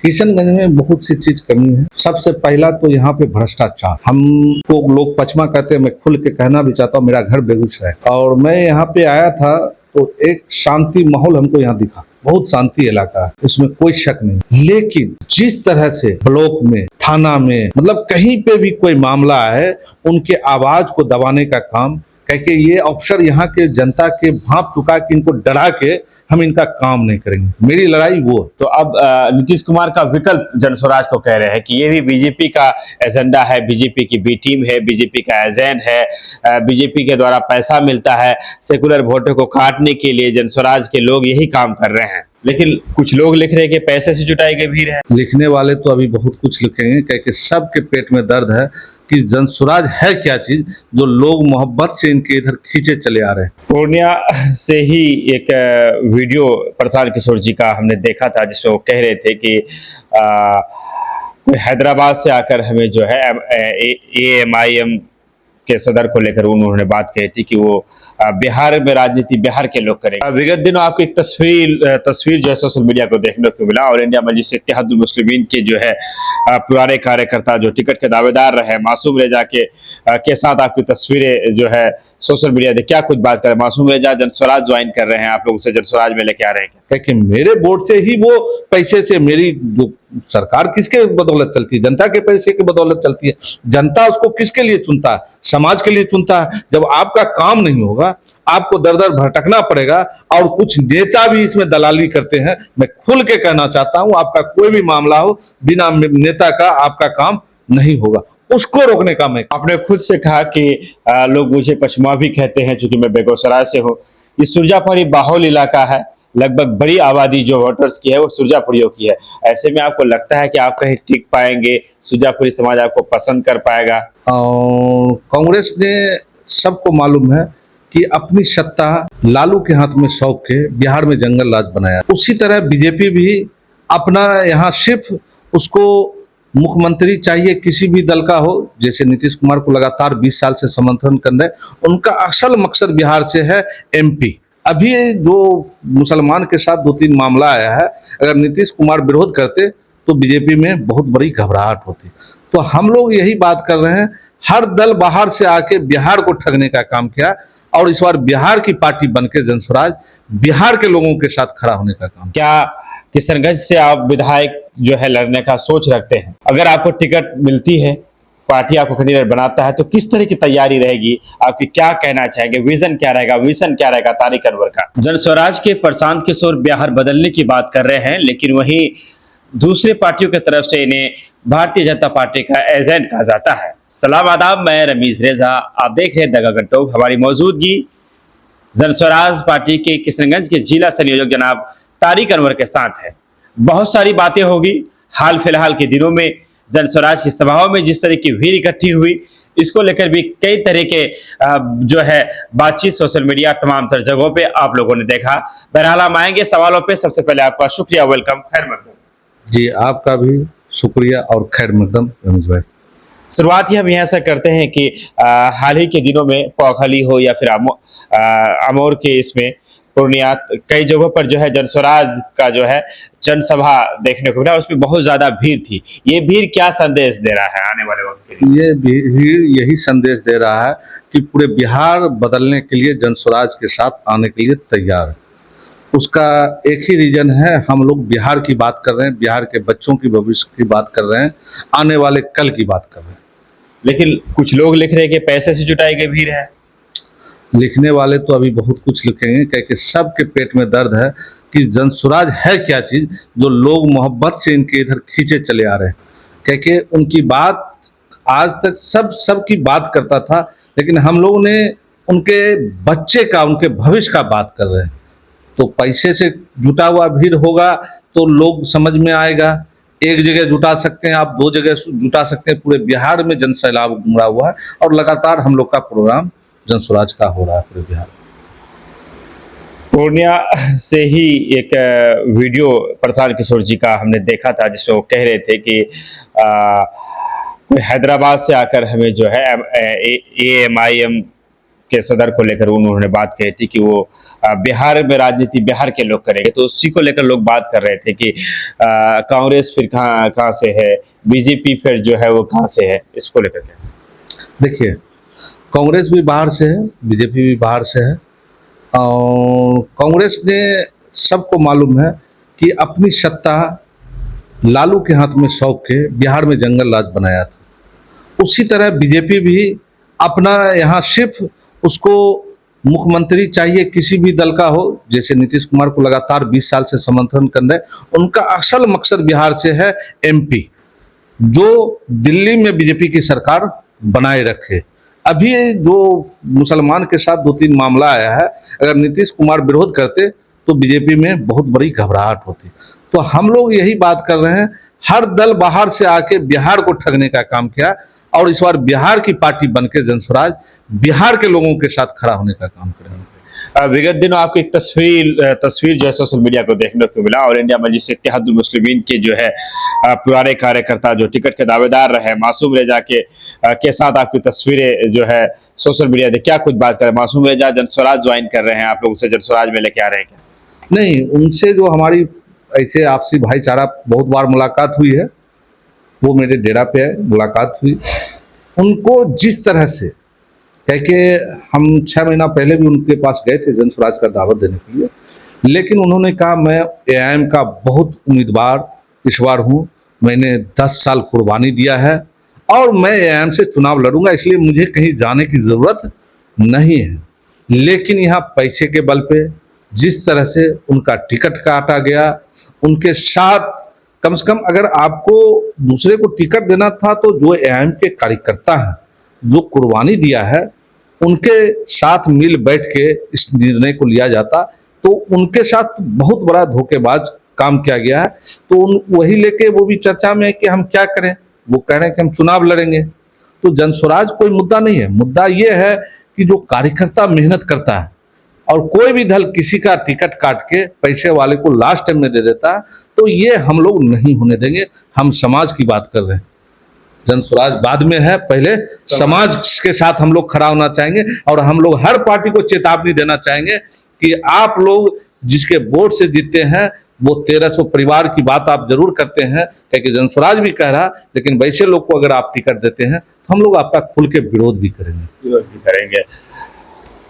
किशनगंज में बहुत सी चीज कमी है। सबसे पहला तो यहाँ पे भ्रष्टाचार। हमको लोग पचमा कहते हैं, मैं खुल के कहना भी चाहता हूँ, मेरा घर बेगूसराय और मैं यहाँ पे आया था तो एक शांति माहौल हमको यहाँ दिखा। बहुत शांति इलाका है, उसमें कोई शक नहीं। लेकिन जिस तरह से ब्लॉक में, थाना में, मतलब कहीं पे भी कोई मामला है, उनके आवाज को दबाने का काम कि ये अफसर यहाँ के जनता के भांप चुका कि इनको डरा के हम इनका काम नहीं करेंगे। मेरी लड़ाई वो। तो अब नीतीश कुमार का विकल्प जनस्वराज को कह रहे हैं कि ये भी बीजेपी का एजेंडा है, बीजेपी की बी टीम है, बीजेपी का एजेंट है, बीजेपी के द्वारा पैसा मिलता है सेकुलर वोटों को काटने के लिए। जनस्वराज के लोग यही काम कर रहे हैं, लेकिन कुछ लोग लिख रहे हैं कि पैसे से जुटाई गई भीड़ है। लिखने वाले तो अभी बहुत कुछ लिखेंगे, क्योंकि सबके पेट में दर्द है कि जनस्वराज है क्या चीज जो लोग मोहब्बत से इनके इधर खींचे चले आ रहे हैं। पूर्णिया से ही एक वीडियो प्रशांत किशोर जी का हमने देखा था, जिसमें वो कह रहे थे कि कोई हैदराबाद से आकर हमें जो है AMIM के सदर को लेकर उन्होंने बात कही थी कि वो बिहार में राजनीति बिहार के लोग करेंगे। विगत दिनों आपकी एक तस्वीर जो है सोशल मीडिया को देखने को मिला, और इंडिया मजलिस इत्तेहादुल मुस्लिमीन के जो है पुराने कार्यकर्ता जो टिकट के दावेदार रहे मासूम रेजा के साथ आपकी तस्वीरें जो है सोशल मीडिया देख, क्या कुछ बात करें। मासूम रेजा जनस्वराज ज्वाइन कर रहे हैं, आप लोग उसे जनस्वराज में लेके आ रहे हैं कि मेरे वोट से ही वो पैसे से मेरी जो सरकार किसके बदौलत चलती है? जनता के पैसे की बदौलत चलती है। जनता उसको किसके लिए चुनता है? समाज के लिए चुनता है। जब आपका काम नहीं होगा, आपको दर दर भटकना पड़ेगा, और कुछ नेता भी इसमें दलाली करते हैं। मैं खुल के कहना चाहता हूं, आपका कोई भी मामला हो, बिना नेता का आपका काम नहीं होगा। उसको रोकने का मैं। आपने खुद से कहा कि लोग मुझे पचमा भी कहते हैं, चूंकि मैं बेगूसराय से हूँ। ये सुरजापुरी बाहुल इलाका है, लगभग बड़ी आबादी जो वोटर्स की है वो सुरजापुरियों की है। ऐसे में आपको लगता है कि आप कहीं टिक पाएंगे, सुरजापुरी समाज आपको पसंद कर पाएगा? कांग्रेस ने, सबको मालूम है कि अपनी सत्ता लालू के हाथ में सौंप के बिहार में जंगल राज बनाया। उसी तरह बीजेपी भी अपना यहाँ सिर्फ उसको मुख्यमंत्री चाहिए, किसी भी दल का हो, जैसे नीतीश कुमार को लगातार 20 साल से समर्थन कर रहे, उनका असल मकसद बिहार से है MP। अभी जो मुसलमान के साथ 2-3 मामला आया है, अगर नीतीश कुमार विरोध करते तो बीजेपी में बहुत बड़ी घबराहट होती। तो हम लोग यही बात कर रहे हैं, हर दल बाहर से आके बिहार को ठगने का काम किया, और इस बार बिहार की पार्टी बनके जनस्वराज बिहार के लोगों के साथ खड़ा होने का काम। क्या किशनगंज से आप विधायक जो है लड़ने का सोच रखते हैं? अगर आपको टिकट मिलती है, पार्टी आपको कैंडिडेट बनाता है, तो किस तरह की तैयारी रहेगी आपकी? क्या कहना चाहेंगे? विजन क्या रहेगा, मिशन क्या रहेगा तारिक अनवर का? जनस्वराज के प्रशांत किशोर बिहार बदलने की बात कर रहे हैं, लेकिन वहीं दूसरे पार्टियों की तरफ से इन्हें भारतीय जनता पार्टी का एजेंट कहा जाता है। सलाम आदाब, मैं रमीज रेजा, आप देख रहे हैं दगा गंटोक। हमारी मौजूदगी जनस्वराज पार्टी के किशनगंज के जिला संयोजक जनाब तारिक अनवर के साथ है। बहुत सारी बातें होगी। हाल फिलहाल के दिनों में जनस्वराज की सभाओं में जिस तरह की भीड़ इकट्ठी हुई, इसको लेकर भी कई तरह के जो है बातचीत सोशल मीडिया तमाम तर जगहों पे आप लोगों ने देखा। बहरहाल हम आएंगे सवालों पे। सबसे पहले आपका शुक्रिया, वेलकम, खैर मकदम। जी, आपका भी शुक्रिया और खैर मकदम रमेश भाई। शुरुआत ही हम यहाँ से करते हैं कि हाल ही के दिनों में पौखली हो या फिर अमोर के इसमें पूर्णिया, कई जगहों पर जो है जनस्वराज का जो है जनसभा देखने को मिला, उसमें बहुत ज्यादा भीड़ थी। ये भीड़ क्या संदेश दे रहा है आने वाले वक्त के लिए? ये भीड़ यही संदेश दे रहा है कि पूरे बिहार बदलने के लिए जनस्वराज के साथ आने के लिए तैयार है। उसका एक ही रीजन है, हम लोग बिहार की बात कर रहे हैं, बिहार के बच्चों की भविष्य की बात कर रहे हैं, आने वाले कल की बात कर रहे हैं। लेकिन कुछ लोग लिख रहे हैं कि पैसे से जुटाई गई भीड़ है। लिखने वाले तो अभी बहुत कुछ लिखेंगे, क्योंकि सबके पेट में दर्द है कि जनस्वराज है क्या चीज जो लोग मोहब्बत से इनके इधर खींचे चले आ रहे हैं। क्योंकि उनकी बात आज तक सबकी बात करता था, लेकिन हम लोग ने उनके बच्चे का, उनके भविष्य का बात कर रहे हैं। तो पैसे से जुटा हुआ भीड़ होगा तो लोग समझ में आएगा। एक जगह जुटा सकते हैं आप, 2 जगह जुटा सकते हैं, पूरे बिहार में जन सैलाब उमड़ा हुआ है, और लगातार हम लोग का प्रोग्राम जनस्वराज का हो रहा है पूरे बिहार। पूर्णिया से ही एक वीडियो प्रशांत किशोर जी का हमने देखा था, जिसमें वो कह रहे थे कि कोई हैदराबाद से आकर हमें जो है AMIM के सदर को लेकर उन्होंने बात कही थी कि वो बिहार में राजनीति बिहार के लोग करेंगे, तो उसी को लेकर लोग बात कर रहे थे कि कांग्रेस फिर कहाँ कहाँ से है, बीजेपी फिर जो है वो कहाँ से है, इसको लेकर क्या? देखिए, कांग्रेस भी बाहर से है, बीजेपी भी बाहर से है। और कांग्रेस ने, सबको मालूम है कि अपनी सत्ता लालू के हाथ में सौंप के बिहार में जंगल राज बनाया था। उसी तरह बीजेपी भी अपना यहाँ सिर्फ उसको मुख्यमंत्री चाहिए, किसी भी दल का हो, जैसे नीतीश कुमार को लगातार 20 साल से समर्थन कर रहे हैं। उनका असल मकसद बिहार से है एमपी, जो दिल्ली में बीजेपी की सरकार बनाए रखे। अभी जो मुसलमान के साथ 2-3 मामला आया है, अगर नीतीश कुमार विरोध करते तो बीजेपी में बहुत बड़ी घबराहट होती। तो हम लोग यही बात कर रहे हैं, हर दल बाहर से आके बिहार को ठगने का काम किया, और इस बार बिहार की पार्टी बनके जनस्वराज बिहार के लोगों के साथ खड़ा होने का काम करेंगे। विगत दिनों आपकी एक तस्वीर जो है सोशल मीडिया को देखने को मिला, और इंडिया मजलिस इत्तेहादुल मुस्लिमीन के जो है पुराने कार्यकर्ता जो टिकट के दावेदार रहे मासूम रेजा के साथ आपकी तस्वीरें जो है सोशल मीडिया पे, क्या कुछ बात करें? मासूम रेजा जनस्वराज ज्वाइन कर रहे हैं, आप लोग उसे जनस्वराज में लेके आ रहे हैं क्या? नहीं, उनसे जो हमारी ऐसे आपसी भाईचारा बहुत बार मुलाकात हुई है, वो मेरे डेरा पे है, मुलाकात हुई। उनको जिस तरह से कह के, हम 6 महीना पहले भी उनके पास गए थे जनस्वराज का दावत देने के लिए, लेकिन उन्होंने कहा मैं एआईएम का बहुत उम्मीदवार इस बार हूँ, मैंने 10 साल कुर्बानी दिया है और मैं एआईएम से चुनाव लड़ूंगा, इसलिए मुझे कहीं जाने की ज़रूरत नहीं है। लेकिन यहाँ पैसे के बल पे जिस तरह से उनका टिकट काटा गया, उनके साथ कम से कम अगर आपको दूसरे को टिकट देना था तो जो एआईएम के कार्यकर्ता हैं, जो कुर्बानी दिया है, उनके साथ मिल बैठ के इस निर्णय को लिया जाता, तो उनके साथ बहुत बड़ा धोखेबाज काम किया गया है। तो वही लेके वो भी चर्चा में है कि हम क्या करें, वो कह रहे हैं कि हम चुनाव लड़ेंगे। तो जनस्वराज कोई मुद्दा नहीं है, मुद्दा ये है कि जो कार्यकर्ता मेहनत करता है और कोई भी दल किसी का टिकट काट के पैसे वाले को लास्ट टाइम में दे देता है, तो ये हम लोग नहीं होने देंगे। हम समाज की बात कर रहे हैं, जनस्वराज बाद में है, पहले समाज के साथ हम लोग खड़ा होना चाहेंगे। और हम लोग हर पार्टी को चेतावनी देना चाहेंगे कि आप लोग जिसके वोट से जीते हैं, वो 1300 परिवार की बात आप जरूर करते हैं, क्योंकि जनस्वराज भी कह रहा, लेकिन वैसे लोग को अगर आप टिकट देते हैं तो हम लोग आपका खुल के विरोध भी करेंगे।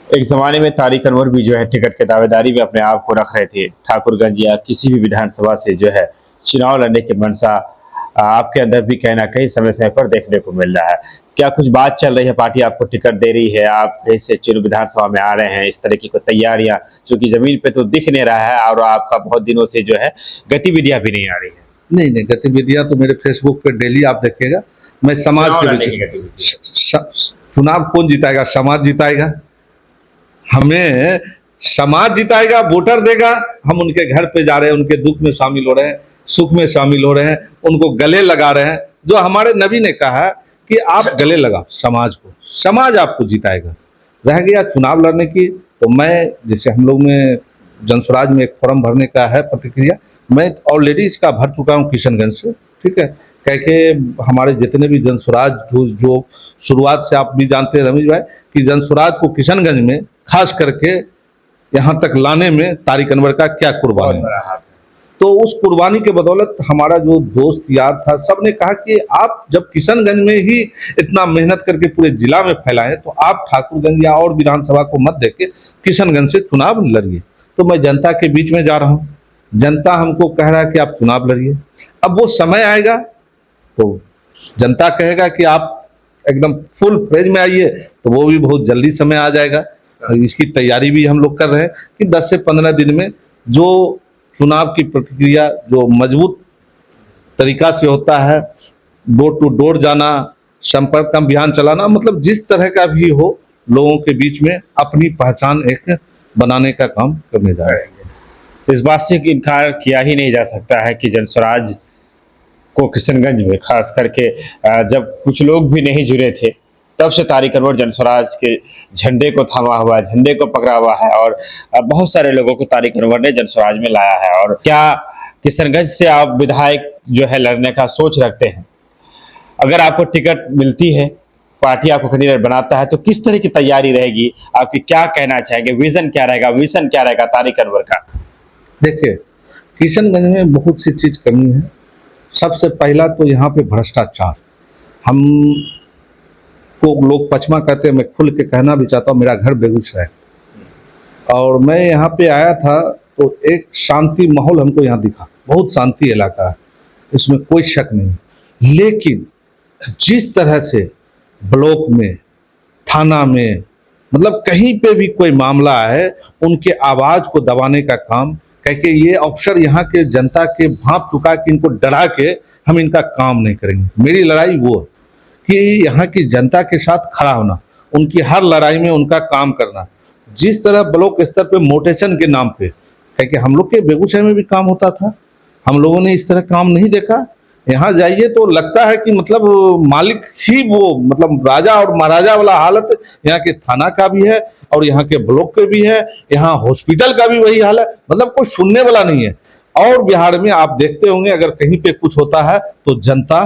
एक जमाने में तारिक अनवर भी जो है टिकट के दावेदारी में अपने आप को रख रहे थे, ठाकुरगंज या किसी भी विधानसभा से जो है चुनाव लड़ने की मंशा आपके अंदर भी कहीं ना कहीं समय समय पर देखने को मिल रहा है। क्या कुछ बात चल रही है, पार्टी आपको टिकट दे रही है, आप ऐसे चुनाव विधानसभा में आ रहे हैं, इस तरह की कोई तैयारियां, चूंकि जमीन पे तो दिख नहीं रहा है और आपका बहुत दिनों से जो है गतिविधियां भी नहीं आ रही है? नहीं, गतिविधियां तो मेरे फेसबुक पे डेली आप देखिएगा। मैं समाज के चुनाव कौन जिताएगा? समाज जिताएगा, हमें समाज जिताएगा, वोटर देगा। हम उनके घर पे जा रहे हैं, उनके दुख में शामिल हो रहे हैं, सुख में शामिल हो रहे हैं, उनको गले लगा रहे हैं। जो हमारे नबी ने कहा कि आप गले लगाओ समाज को, समाज आपको जिताएगा। रह गया चुनाव लड़ने की, तो मैं, जैसे हम लोग में जनस्वराज में एक फॉर्म भरने का है प्रतिक्रिया, मैं ऑलरेडी इसका भर चुका हूँ किशनगंज से, ठीक है। कह के हमारे जितने भी जनस्वराज जो शुरुआत से आप भी जानते हैं रमेश भाई, कि जनस्वराज को किशनगंज में खास करके यहाँ तक लाने में तारिक अनवर का क्या कुर्बानी है। तो उस कुर्बानी के बदौलत हमारा जो दोस्त यार था, सब ने कहा कि आप जब किशनगंज में ही इतना मेहनत करके पूरे जिला में फैलाएं, तो आप ठाकुरगंज या और विधानसभा को मत देके किशनगंज से चुनाव लड़िए। तो मैं जनता के बीच में जा रहा हूँ, जनता हमको कह रहा है कि आप चुनाव लड़िए। अब वो समय आएगा तो जनता कहेगा कि आप एकदम फुल फ्लेज में आइए, तो वो भी बहुत जल्दी समय आ जाएगा। इसकी तैयारी भी हम लोग कर रहे हैं कि 10 से 15 दिन में जो चुनाव की प्रतिक्रिया जो मजबूत तरीका से होता है, डोर टू डोर जाना, संपर्क का अभियान चलाना, मतलब जिस तरह का भी हो, लोगों के बीच में अपनी पहचान एक बनाने का काम करने जा रहे हैं। इस बात से इनकार किया ही नहीं जा सकता है कि जनस्वराज को किशनगंज में खास करके जब कुछ लोग भी नहीं जुड़े थे, तब से तारिक अनवर जनस्वराज के झंडे को थामा हुआ है, झंडे को पकड़ा हुआ है, और बहुत सारे लोगों को तारिक अनवर ने जनस्वराज में लाया है। और क्या किशनगंज से आप विधायक जो है लड़ने का सोच रखते हैं? अगर आपको टिकट मिलती है, पार्टी आपको कैंडिडेट बनाता है तो किस तरह की तैयारी रहेगी, आपकी क्या कहना चाहेंगे, विजन क्या रहेगा, मिशन क्या रहेगा तारिक अनवर का? देखिए, किशनगंज में बहुत सी चीज़ कमी है। सबसे पहला तो यहाँ पे भ्रष्टाचार। हम को लोग पचमा कहते हैं, मैं खुल के कहना भी चाहता हूँ, मेरा घर बेगूसराय और मैं यहाँ पे आया था तो एक शांति माहौल हमको यहाँ दिखा, बहुत शांति इलाका है, इसमें कोई शक नहीं। लेकिन जिस तरह से ब्लॉक में, थाना में, मतलब कहीं पे भी कोई मामला है, उनके आवाज़ को दबाने का काम, क्योंकि ये अफसर यहाँ के जनता के भांप चुका कि इनको डरा के हम इनका काम नहीं करेंगे। मेरी लड़ाई वो है कि यहाँ की जनता के साथ खड़ा होना, उनकी हर लड़ाई में उनका काम करना। जिस तरह ब्लॉक स्तर पे मोटेशन के नाम पे, क्योंकि हम लोग के बेगूसराय में भी काम होता था, हम लोगों ने इस तरह काम नहीं देखा। यहाँ जाइए तो लगता है कि मतलब मालिक ही वो, मतलब राजा और महाराजा वाला हालत यहाँ के थाना का भी है और यहाँ के ब्लॉक के भी है, यहाँ हॉस्पिटल का भी वही हाल है, मतलब कोई सुनने वाला नहीं है। और बिहार में आप देखते होंगे अगर कहीं पे कुछ होता है तो जनता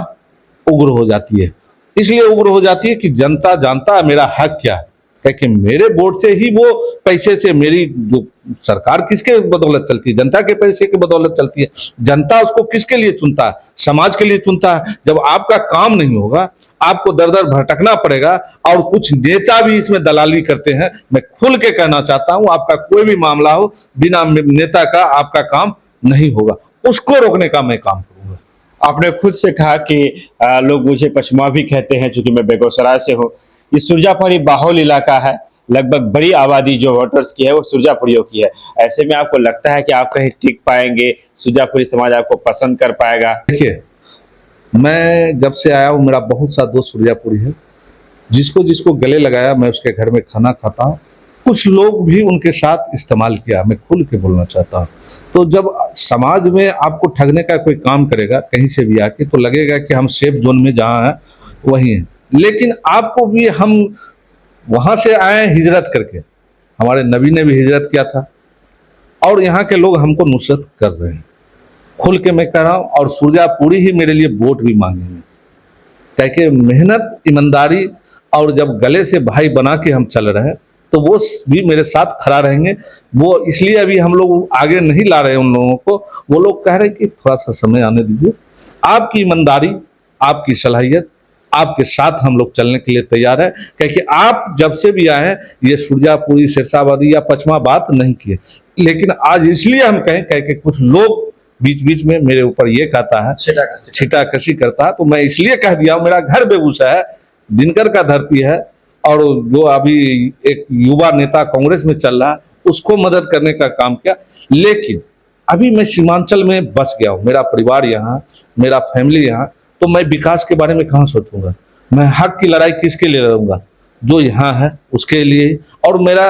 उग्र हो जाती है। इसलिए उग्र हो जाती है कि जनता जानता है मेरा हक क्या है, क्योंकि मेरे वोट से ही वो पैसे से मेरी जो सरकार किसके बदौलत चलती है, जनता के पैसे के बदौलत चलती है। जनता उसको किसके लिए चुनता है, समाज के लिए चुनता है। जब आपका काम नहीं होगा, आपको दर दर भटकना पड़ेगा और कुछ नेता भी इसमें दलाली करते हैं। मैं खुल के कहना चाहता हूं, आपका कोई भी मामला हो, बिना नेता का आपका काम नहीं होगा, उसको रोकने का मैं काम करूंगा। आपने खुद से कहा कि लोग मुझे पचमा भी कहते हैं, चूंकि मैं बेगूसराय से हूँ। ये सुरजापुरी बाहुल इलाका है, लगभग बड़ी आबादी जो वोटर्स की है वो सुरजापुरियों की है। ऐसे में आपको लगता है कि आप कहीं टिक पाएंगे, सुरजापुरी समाज आपको पसंद कर पाएगा? देखिए, मैं जब से आया हूँ मेरा बहुत सा दोस्त सुरजापुरी है, जिसको जिसको गले लगाया मैं उसके घर में खाना खाता हूँ। कुछ लोग भी उनके साथ इस्तेमाल किया, मैं खुल के बोलना चाहता हूँ। तो जब समाज में आपको ठगने का कोई काम करेगा कहीं से भी आके, तो लगेगा कि हम सेफ जोन में जहाँ हैं वहीं हैं। लेकिन आपको भी, हम वहाँ से आए हिजरत करके, हमारे नबी ने भी हिजरत किया था और यहाँ के लोग हमको नुसरत कर रहे हैं। खुल के मैं कह रहा हूँ, और सुरजापुरी ही मेरे लिए वोट भी मांगेंगे, क्योंकि मेहनत, ईमानदारी और जब गले से भाई बना के हम चल रहे हैं तो वो भी मेरे साथ खड़ा रहेंगे। वो इसलिए अभी हम लोग आगे नहीं ला रहे उन लोगों को, वो लोग कह रहे हैं कि थोड़ा सा समय आने दीजिए। आपकी ईमानदारी, आपकी सलाहियत, आपके साथ हम लोग चलने के लिए तैयार है, क्योंकि आप जब से भी आए हैं ये सुरजापुरी, शेरशाहबादी या पचमा बात नहीं किए। लेकिन आज इसलिए हम कहें, क्योंकि कुछ लोग बीच बीच में मेरे ऊपर ये कहता है, छिटाकशी करता है, तो मैं इसलिए कह दिया हूँ, मेरा घर बेगूसराय है, दिनकर का धरती है, और जो अभी एक युवा नेता कांग्रेस में चल रहा है उसको मदद करने का काम किया। लेकिन अभी मैं सीमांचल में बस गया हूँ, मेरा परिवार यहाँ, मेरा फैमिली यहाँ, तो मैं विकास के बारे में कहाँ सोचूंगा? मैं हक की लड़ाई किसके लिए लड़ूंगा? जो यहाँ है उसके लिए। और मेरा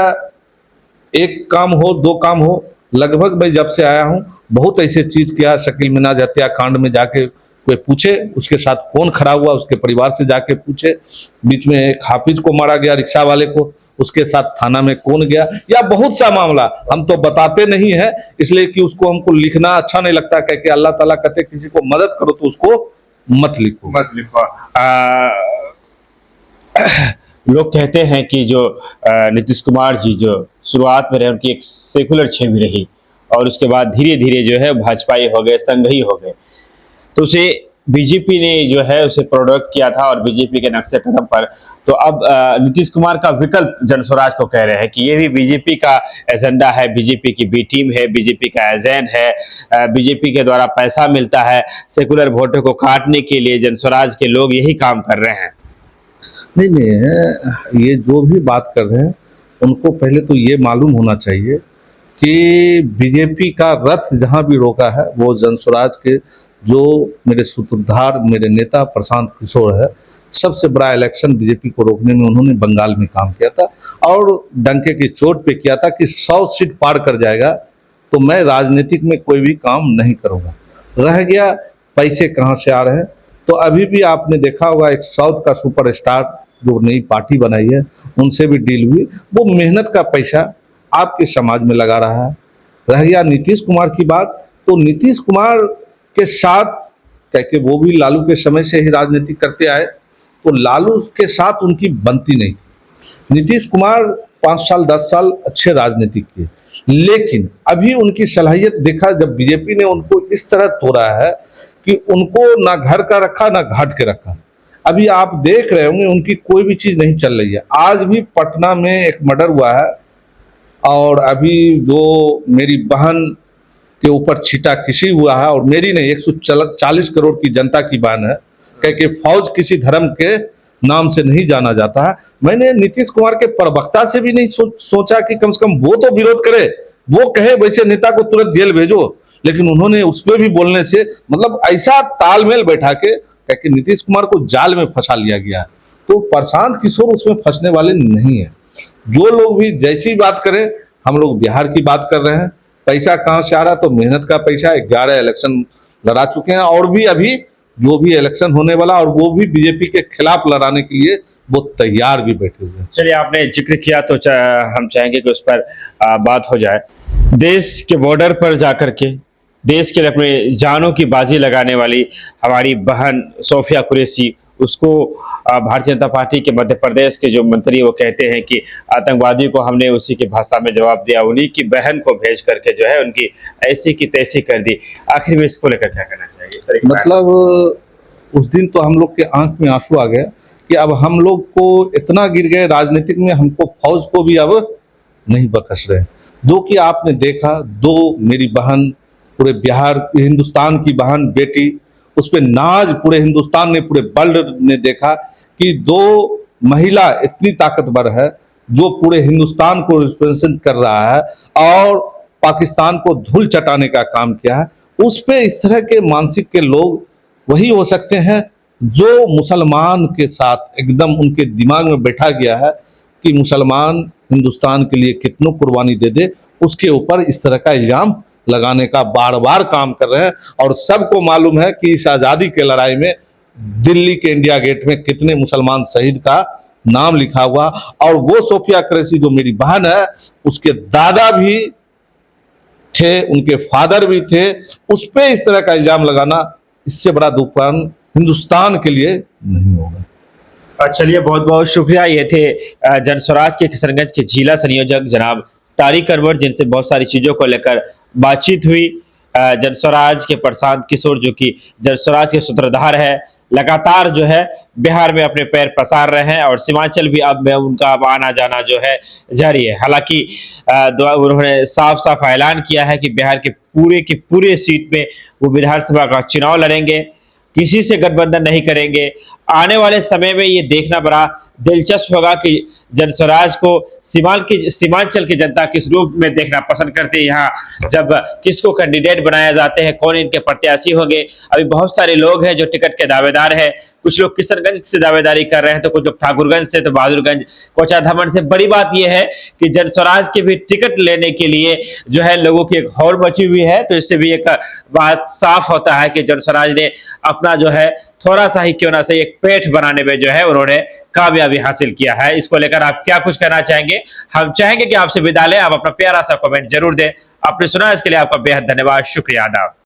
एक काम हो, दो काम हो, लगभग मैं जब से आया हूँ बहुत ऐसे चीज किया। शकील मिनाज हत्याकांड में जाके कोई पूछे, उसके साथ कौन खड़ा हुआ, उसके परिवार से जाके पूछे। बीच में एक हाफिज को मारा गया, रिक्शा वाले को, उसके साथ थाना में कौन गया, या बहुत सा मामला हम तो बताते नहीं है, इसलिए कि उसको हमको लिखना अच्छा नहीं लगता। क्योंकि अल्लाह ताला कहते किसी को मदद करो तो उसको मत लिखो। लोग कहते हैं कि जो नीतीश कुमार जी जो शुरुआत में रहे, उनकी एक सेकुलर छवि रही और उसके बाद धीरे धीरे जो है भाजपाई हो गए, संघी हो गए, तो उसे बीजेपी ने जो है उसे प्रोडक्ट किया था और बीजेपी के नक्शे कदम पर। तो अब नीतीश कुमार का विकल्प जनस्वराज को कह रहे हैं कि ये भी बीजेपी का एजेंडा है, बीजेपी की बी टीम है, बीजेपी का एजेंट है, बीजेपी के द्वारा पैसा मिलता है, सेकुलर वोटर को काटने के लिए जनस्वराज के लोग यही काम कर रहे हैं। नहीं, ये जो भी बात कर रहे हैं उनको पहले तो ये मालूम होना चाहिए कि बीजेपी का रथ जहाँ भी रोका है वो जनस्वराज के जो मेरे सूत्रधार, मेरे नेता प्रशांत किशोर है, सबसे बड़ा इलेक्शन बीजेपी को रोकने में उन्होंने बंगाल में काम किया था और डंके की चोट पे किया था कि 100 सीट पार कर जाएगा तो मैं राजनीतिक में कोई भी काम नहीं करूँगा। रह गया पैसे कहाँ से आ रहे हैं, तो अभी भी आपने देखा होगा एक साउथ का सुपरस्टार जो नई पार्टी बनाई है उनसे भी डील हुई, वो मेहनत का पैसा आपके समाज में लगा रहा है। रह गया नीतीश कुमार की बात, तो नीतीश कुमार के साथ, क्योंकि वो भी लालू के समय से ही राजनीति करते आए, तो लालू के साथ उनकी बनती नहीं थी। नीतीश कुमार 5 साल 10 साल अच्छे राजनीतिक किए, लेकिन अभी उनकी सलाहियत देखा जब बीजेपी ने उनको इस तरह तोड़ा है कि उनको ना घर का रखा ना घाट के रखा। अभी आप देख रहे होंगे उनकी कोई भी चीज नहीं चल रही है। आज भी पटना में एक मर्डर हुआ है और अभी जो मेरी बहन के ऊपर छीटा किसी हुआ है, और मेरी नहीं 140 करोड़ की जनता की बहन है, कह के फौज किसी धर्म के नाम से नहीं जाना जाता है। मैंने नीतीश कुमार के प्रवक्ता से भी नहीं सोचा कि कम से कम वो तो विरोध करे, वो कहे वैसे नेता को तुरंत जेल भेजो, लेकिन उन्होंने उस पर भी बोलने से मतलब ऐसा तालमेल बैठा के कह के नीतीश कुमार को जाल में फंसा लिया गया है। तो प्रशांत किशोर उसमें फंसने वाले नहीं है। जो लोग भी जैसी बात करें, हम लोग बिहार की बात कर रहे हैं। पैसा कहाँ से आ रहा, तो मेहनत का पैसा। 11 इलेक्शन लड़ा चुके हैं और भी अभी जो भी इलेक्शन होने वाला, और वो भी बीजेपी के खिलाफ लड़ाने के लिए वो तैयार भी बैठे हुए हैं। चलिए, आपने जिक्र किया तो हम चाहेंगे कि उस पर बात हो जाए। देश के बॉर्डर पर जाकर के देश के लिए अपने जानों की बाजी लगाने वाली हमारी बहन सोफिया कुरैशी, उसको भारतीय जनता पार्टी के मध्य प्रदेश के जो मंत्री वो कहते हैं कि आतंकवादी को हमने उसी की भाषा में जवाब दिया, उन्हीं की बहन को भेज करके जो है उनकी ऐसी की तैसी कर दी। आखिर में इसको लेकर क्या कहना चाहिए? इस तरह की मतलब उस दिन तो हम लोग के आंख में आंसू आ गया कि अब हम लोग को इतना गिर गए राजनीतिक में, हमको फौज को भी अब नहीं बख्श रहे। जो कि आपने देखा, दो मेरी बहन, पूरे बिहार हिंदुस्तान की बहन बेटी, उस पर नाज पूरे हिंदुस्तान ने, पूरे वर्ल्ड ने देखा कि दो महिला इतनी ताकतवर है जो पूरे हिंदुस्तान को रिप्रेजेंट कर रहा है और पाकिस्तान को धूल चटाने का काम किया है। उस पे इस तरह के मानसिक के लोग वही हो सकते हैं जो मुसलमान के साथ एकदम उनके दिमाग में बैठा गया है कि मुसलमान हिंदुस्तान के लिए कितनों कुर्बानी दे दे, उसके ऊपर इस तरह का इल्जाम लगाने का बार बार काम कर रहे हैं। और सबको मालूम है कि इस आज़ादी के लड़ाई में दिल्ली के इंडिया गेट में कितने मुसलमान शहीद का नाम लिखा हुआ, और वो सोफिया कुरैशी जो मेरी बहन है, उसके दादा भी थे, उनके फादर भी थे। उस पर इस तरह का इल्जाम लगाना, इससे बड़ा दुखदान हिंदुस्तान के लिए नहीं होगा। चलिए, बहुत बहुत शुक्रिया। ये थे जनस्वराज के किशनगंज के जिला संयोजक जनाब तारिक अनवर, जिनसे बहुत सारी चीज़ों को लेकर बातचीत हुई। जनस्वराज के प्रशांत किशोर, जो कि जनस्वराज के सूत्रधार है, लगातार जो है बिहार में अपने पैर पसार रहे हैं और सीमांचल भी अब में उनका आना जाना जो है जारी है। हालांकि उन्होंने साफ साफ ऐलान किया है कि बिहार के पूरे सीट में वो विधानसभा का चुनाव लड़ेंगे, किसी से गठबंधन नहीं करेंगे। आने वाले समय में ये देखना बड़ा दिलचस्प होगा कि जनस्वराज को सीमांचल की जनता किस रूप में देखना पसंद करती है। यहाँ जब किसको कैंडिडेट बनाया जाते हैं, कौन इनके प्रत्याशी होंगे। अभी बहुत सारे लोग हैं जो टिकट के दावेदार हैं। कुछ लोग किशनगंज से दावेदारी कर रहे हैं, तो कुछ लोग ठाकुरगंज से, तो बहादुरगंज, कोचाधामन से। बड़ी बात यह है कि जनस्वराज के भी टिकट लेने के लिए जो है लोगों की एक हौड़ मची हुई है। तो इससे भी एक बात साफ होता है कि जनस्वराज ने अपना जो है थोड़ा सा ही क्यों ना सही एक पेठ बनाने में जो है उन्होंने कामयाबी हासिल किया है। इसको लेकर आप क्या कुछ कहना चाहेंगे? हम चाहेंगे कि आपसे विदा लें, आप अपना प्यारा सा कमेंट जरूर दें। आपने सुना, इसके लिए आपका बेहद धन्यवाद, शुक्रिया, आदाब।